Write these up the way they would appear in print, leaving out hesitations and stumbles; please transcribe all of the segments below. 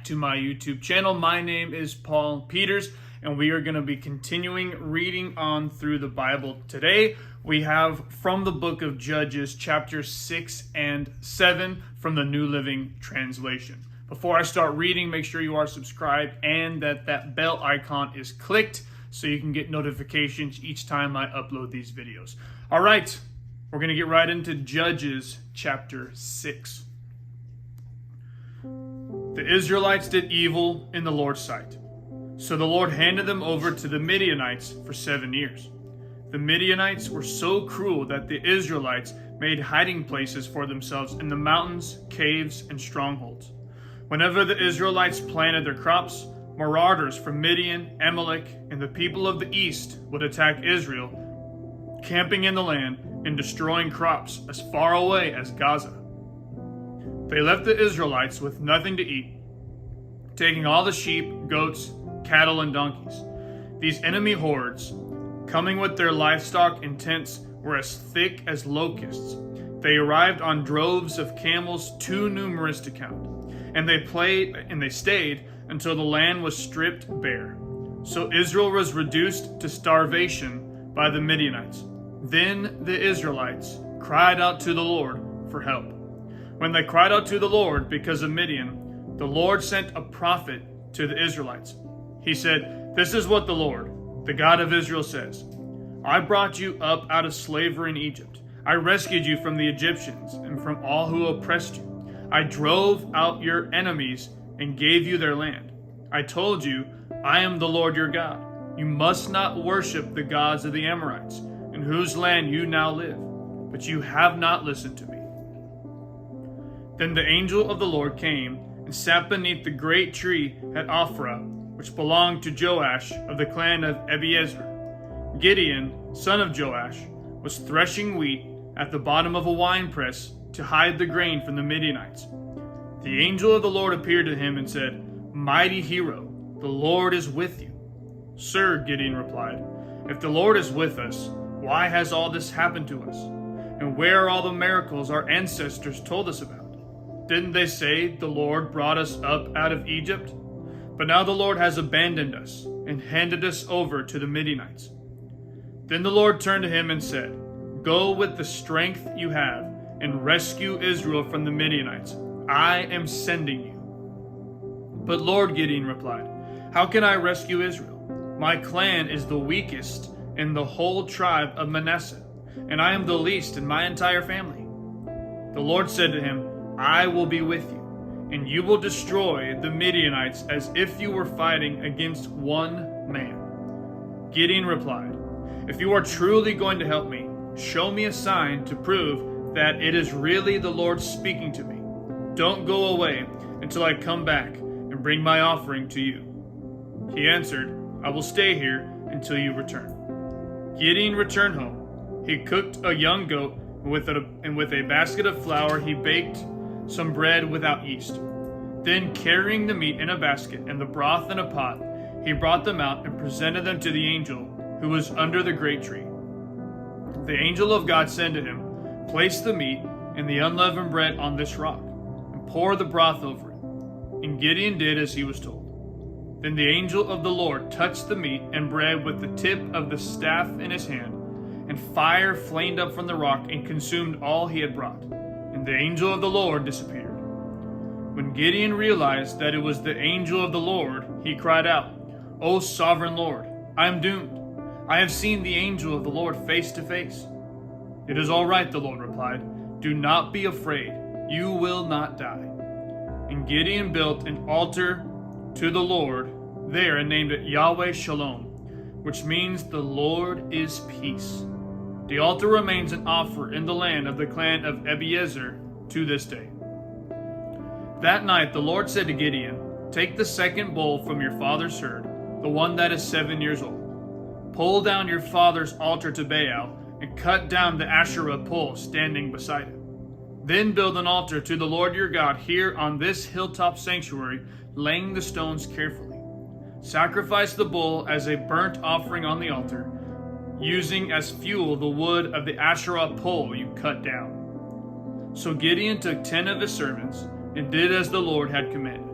back to my YouTube channel. My name is Paul Peters, and we are going to be continuing reading on through the Bible today. We have from the book of Judges, chapters 6 and 7 from the New Living Translation. Before I start reading, make sure you are subscribed and that bell icon is clicked so you can get notifications each time I upload these videos. All right, we're going to get right into Judges chapter 6. The Israelites did evil in the Lord's sight. So the Lord handed them over to the Midianites for 7 years. The Midianites were so cruel that the Israelites made hiding places for themselves in the mountains, caves, and strongholds. Whenever the Israelites planted their crops, marauders from Midian, Amalek, and the people of the east would attack Israel, camping in the land and destroying crops as far away as Gaza. They left the Israelites with nothing to eat, taking all the sheep, goats, cattle, and donkeys. These enemy hordes, coming with their livestock and tents, were as thick as locusts. They arrived on droves of camels too numerous to count, and they stayed until the land was stripped bare. So Israel was reduced to starvation by the Midianites. Then the Israelites cried out to the Lord for help. When they cried out to the Lord because of Midian, the Lord sent a prophet to the Israelites. He said, "This is what the Lord, the God of Israel, says. I brought you up out of slavery in Egypt. I rescued you from the Egyptians and from all who oppressed you. I drove out your enemies and gave you their land. I told you, I am the Lord your God. You must not worship the gods of the Amorites, in whose land you now live. But you have not listened to me." Then the angel of the Lord came and sat beneath the great tree at Ophrah, which belonged to Joash of the clan of Abiezer. Gideon, son of Joash, was threshing wheat at the bottom of a winepress to hide the grain from the Midianites. The angel of the Lord appeared to him and said, "Mighty hero, the Lord is with you." "Sir," Gideon replied, "if the Lord is with us, why has all this happened to us? And where are all the miracles our ancestors told us about? Didn't they say the Lord brought us up out of Egypt? But now the Lord has abandoned us and handed us over to the Midianites." Then the Lord turned to him and said, "Go with the strength you have and rescue Israel from the Midianites. I am sending you." "But Lord," Gideon replied, "how can I rescue Israel? My clan is the weakest in the whole tribe of Manasseh, and I am the least in my entire family." The Lord said to him, "I will be with you, and you will destroy the Midianites as if you were fighting against one man." Gideon replied, "If you are truly going to help me, show me a sign to prove that it is really the Lord speaking to me. Don't go away until I come back and bring my offering to you." He answered, "I will stay here until you return." Gideon returned home. He cooked a young goat, and with a basket of flour he baked some bread without yeast. Then, carrying the meat in a basket and the broth in a pot, he brought them out and presented them to the angel who was under the great tree. The angel of God said to him, "Place the meat and the unleavened bread on this rock, and pour the broth over it." And Gideon did as he was told. Then the angel of the Lord touched the meat and bread with the tip of the staff in his hand, and fire flamed up from the rock and consumed all he had brought. And the angel of the Lord disappeared. When Gideon realized that it was the angel of the Lord, he cried out, "O sovereign Lord, I am doomed. I have seen the angel of the Lord face to face." "It is all right," the Lord replied. "Do not be afraid. You will not die." And Gideon built an altar to the Lord there and named it Yahweh Shalom, which means the Lord is peace. The altar remains an offer in the land of the clan of Abiezer to this day. That night the Lord said to Gideon, "Take the second bull from your father's herd, the one that is 7 years old. Pull down your father's altar to Baal and cut down the Asherah pole standing beside it. Then build an altar to the Lord your God here on this hilltop sanctuary, laying the stones carefully. Sacrifice the bull as a burnt offering on the altar, using as fuel the wood of the Asherah pole you cut down." So Gideon took 10 of his servants and did as the Lord had commanded.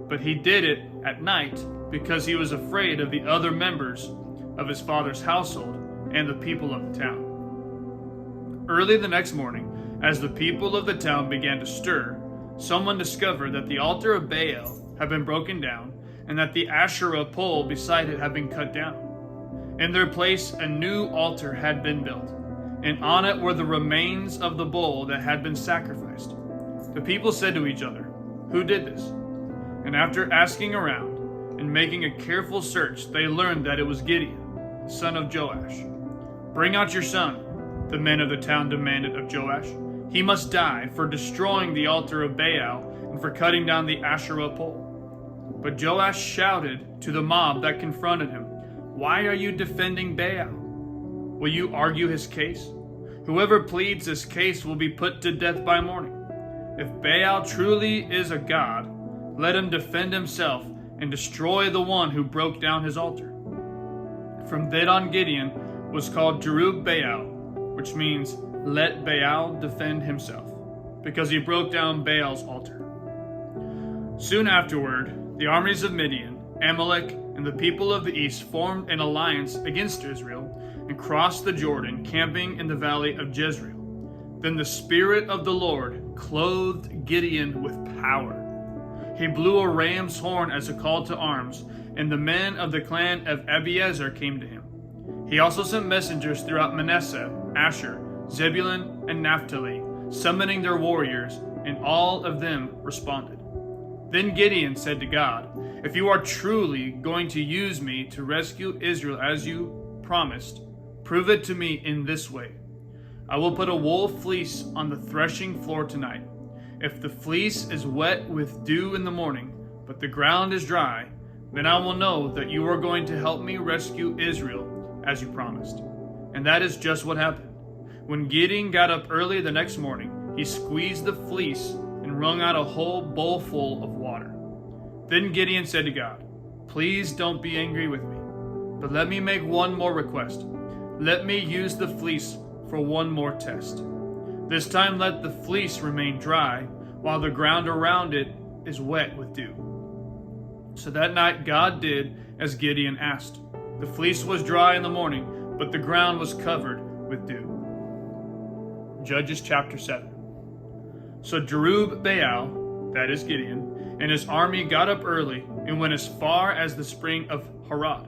but he did it at night because he was afraid of the other members of his father's household and the people of the town. Early the next morning, as the people of the town began to stir, someone discovered that the altar of Baal had been broken down and that the Asherah pole beside it had been cut down. In their place, a new altar had been built, and on it were the remains of the bull that had been sacrificed. The people said to each other, "Who did this?" And after asking around and making a careful search, they learned that it was Gideon, the son of Joash. "Bring out your son," the men of the town demanded of Joash. "He must die for destroying the altar of Baal and for cutting down the Asherah pole." But Joash shouted to the mob that confronted him, "Why are you defending Baal? Will you argue his case? Whoever pleads this case will be put to death by morning. If Baal truly is a god, let him defend himself and destroy the one who broke down his altar." From then on, Gideon was called Jerubbaal, which means "let Baal defend himself," because he broke down Baal's altar. Soon afterward, the armies of Midian, Amalek, and the people of the east formed an alliance against Israel and crossed the Jordan, camping in the valley of Jezreel. Then the Spirit of the Lord clothed Gideon with power. He blew a ram's horn as a call to arms, and the men of the clan of Abiezer came to him. He also sent messengers throughout Manasseh, Asher, Zebulun, and Naphtali, summoning their warriors, and all of them responded. Then Gideon said to God, "If you are truly going to use me to rescue Israel as you promised, prove it to me in this way. I will put a wool fleece on the threshing floor tonight. If the fleece is wet with dew in the morning, but the ground is dry, then I will know that you are going to help me rescue Israel as you promised." And that is just what happened. When Gideon got up early the next morning, he squeezed the fleece and wrung out a whole bowl full of water. Then Gideon said to God, "Please don't be angry with me, but let me make one more request. Let me use the fleece for one more test. This time let the fleece remain dry, while the ground around it is wet with dew." So that night God did as Gideon asked. The fleece was dry in the morning, but the ground was covered with dew. Judges chapter 7. So Jerubbaal, that is Gideon, and his army got up early and went as far as the spring of Harod.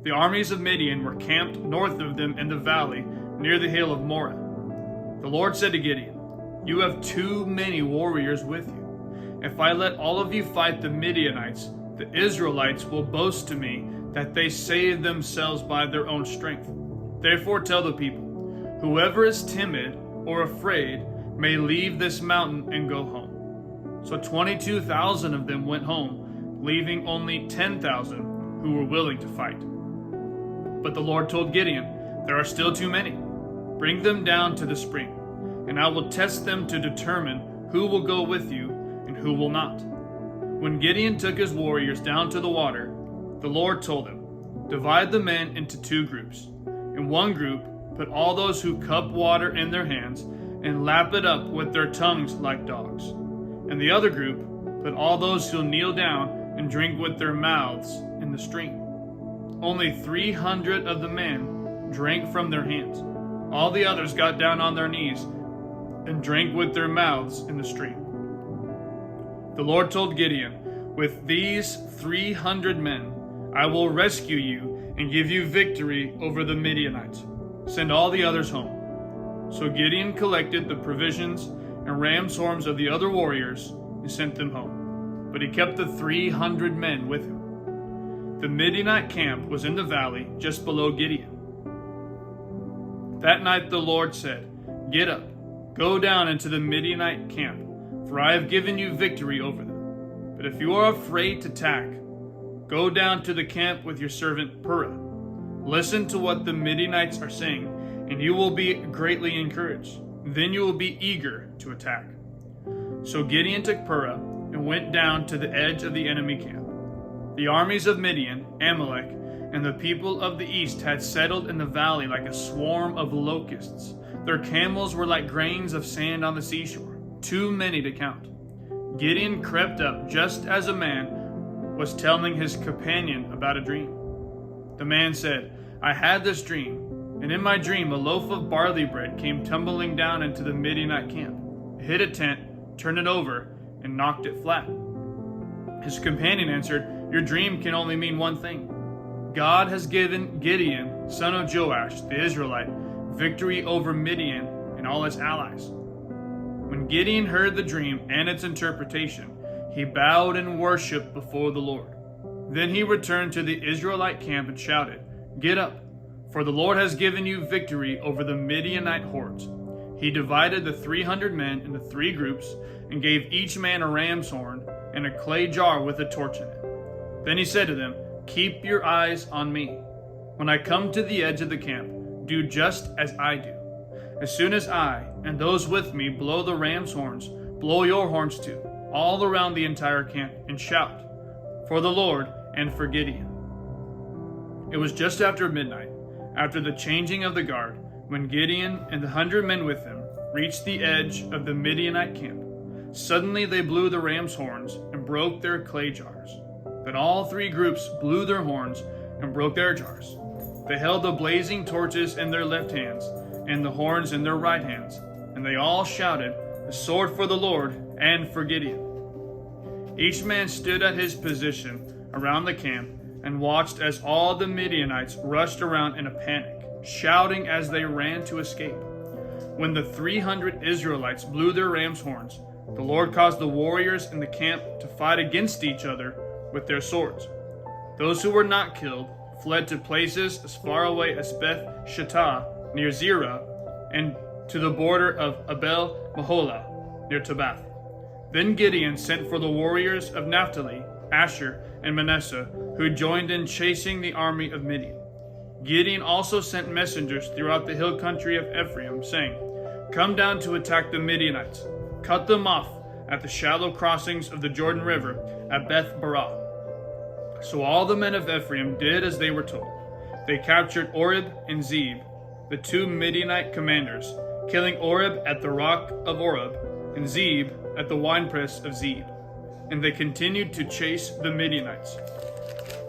The armies of Midian were camped north of them in the valley near the hill of Moreh. The Lord said to Gideon, "You have too many warriors with you. If I let all of you fight the Midianites, the Israelites will boast to me that they saved themselves by their own strength. Therefore tell the people, whoever is timid or afraid may leave this mountain and go home." So 22,000 of them went home, leaving only 10,000 who were willing to fight. But the Lord told Gideon, "There are still too many. Bring them down to the spring, and I will test them to determine who will go with you and who will not." When Gideon took his warriors down to the water, the Lord told him, "Divide the men into two groups. In one group, put all those who cup water in their hands and lap it up with their tongues like dogs. In the other group, put all those who kneel down and drink with their mouths in the stream." Only 300 of the men drank from their hands. All the others got down on their knees and drank with their mouths in the stream. The Lord told Gideon, "With these 300 men, I will rescue you and give you victory over the Midianites. Send all the others home." So Gideon collected the provisions and ram's horns of the other warriors and sent them home. But he kept the 300 men with him. The Midianite camp was in the valley just below Gideon. That night the Lord said, "Get up, go down into the Midianite camp, for I have given you victory over them. But if you are afraid to attack, go down to the camp with your servant Purah. Listen to what the Midianites are saying, and you will be greatly encouraged. Then you will be eager to attack." So Gideon took Purah and went down to the edge of the enemy camp. The armies of Midian, Amalek, and the people of the east had settled in the valley like a swarm of locusts. Their camels were like grains of sand on the seashore, too many to count. Gideon crept up just as a man was telling his companion about a dream. The man said, "I had this dream, and in my dream a loaf of barley bread came tumbling down into the Midianite camp. It hit a tent, turned it over, and knocked it flat." His companion answered, "Your dream can only mean one thing. God has given Gideon, son of Joash, the Israelite, victory over Midian and all its allies." When Gideon heard the dream and its interpretation, he bowed and worshipped before the Lord. Then he returned to the Israelite camp and shouted, "Get up, for the Lord has given you victory over the Midianite hordes." He divided the 300 men into 3 groups and gave each man a ram's horn and a clay jar with a torch in it. Then he said to them, "Keep your eyes on me. When I come to the edge of the camp, do just as I do. As soon as I and those with me blow the ram's horns, blow your horns too, all around the entire camp, and shout, for the Lord and for Gideon." It was just after midnight, after the changing of the guard, when Gideon and the 100 men with him reached the edge of the Midianite camp. Suddenly they blew the ram's horns and broke their clay jars. Then all 3 groups blew their horns and broke their jars. They held the blazing torches in their left hands and the horns in their right hands, and they all shouted, "The sword for the Lord and for Gideon." Each man stood at his position around the camp and watched as all the Midianites rushed around in a panic, shouting as they ran to escape. When the 300 Israelites blew their ram's horns, the Lord caused the warriors in the camp to fight against each other with their swords. Those who were not killed fled to places as far away as Beth Shittah near Zerah and to the border of Abel Maholah near Tabbath. Then Gideon sent for the warriors of Naphtali, Asher, and Manasseh, who joined in chasing the army of Midian. Gideon also sent messengers throughout the hill country of Ephraim, saying, "Come down to attack the Midianites. Cut them off at the shallow crossings of the Jordan River at Beth Barah." So all the men of Ephraim did as they were told. They captured Oreb and Zeb, the 2 Midianite commanders, killing Oreb at the rock of Oreb and Zeb at the winepress of Zeb. And they continued to chase the Midianites.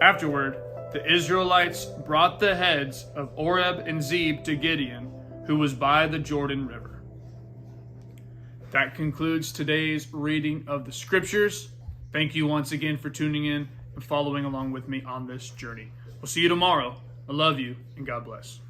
Afterward, the Israelites brought the heads of Oreb and Zeb to Gideon, who was by the Jordan River. That concludes today's reading of the scriptures. Thank you once again for tuning in and following along with me on this journey. We'll see you tomorrow. I love you, and God bless.